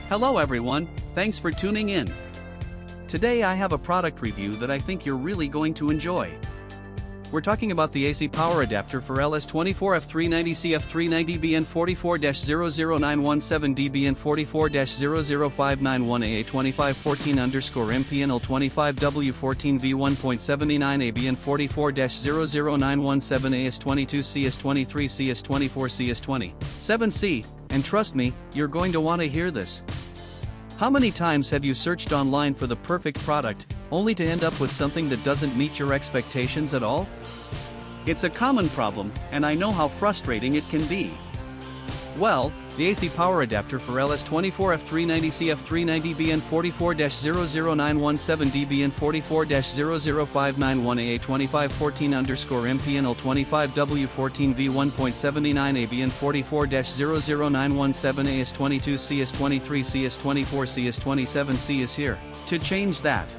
Hello everyone, thanks for tuning in. Today I have a product review that I think you're really going to enjoy. We're talking about the AC power adapter for LS24F390 CF390 BN44-00917D BN44-00591A 2514-MPNL25W14V1.79A BN44-00917A S22 CS23 CS24 CS20 7C, and trust me, you're going to want to hear this. How many times have you searched online for the perfect product, only to end up with something that doesn't meet your expectations at all? It's a common problem, and I know how frustrating it can be. Well, the AC power adapter for LS24F390 CF390 BN44-00917D BN44-00591A 2514-MPNL25W14V1.79A BN44-00917A S22 CS23 CS24 CS27C is here to change that.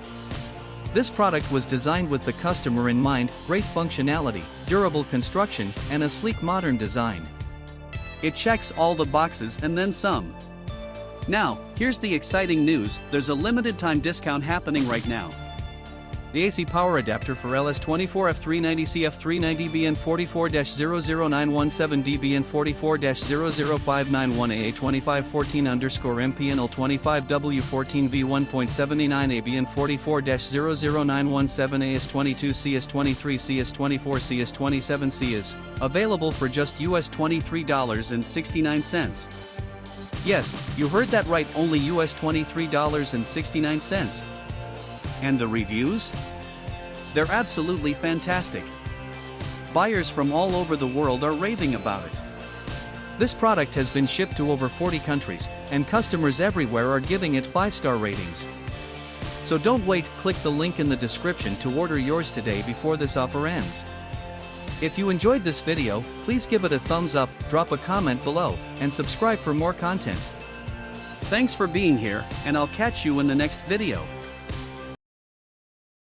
This product was designed with the customer in mind: great functionality, durable construction, and a sleek modern design. It checks all the boxes and then some. Now, here's the exciting news: there's a limited time discount happening right now. The AC power adapter for LS24F390 CF390 BN44-00917D BN44-00591A 2514-MPNL25W14V1.79A BN44-00917A S22 CS23 CS24 CS27C is available for just US $23.69. Yes, you heard that right, only US $23.69. And the reviews? They're absolutely fantastic. Buyers from all over the world are raving about it. This product has been shipped to over 40 countries, and customers everywhere are giving it 5-star ratings. So don't wait, click the link in the description to order yours today before this offer ends. If you enjoyed this video, please give it a thumbs up, drop a comment below, and subscribe for more content. Thanks for being here, and I'll catch you in the next video.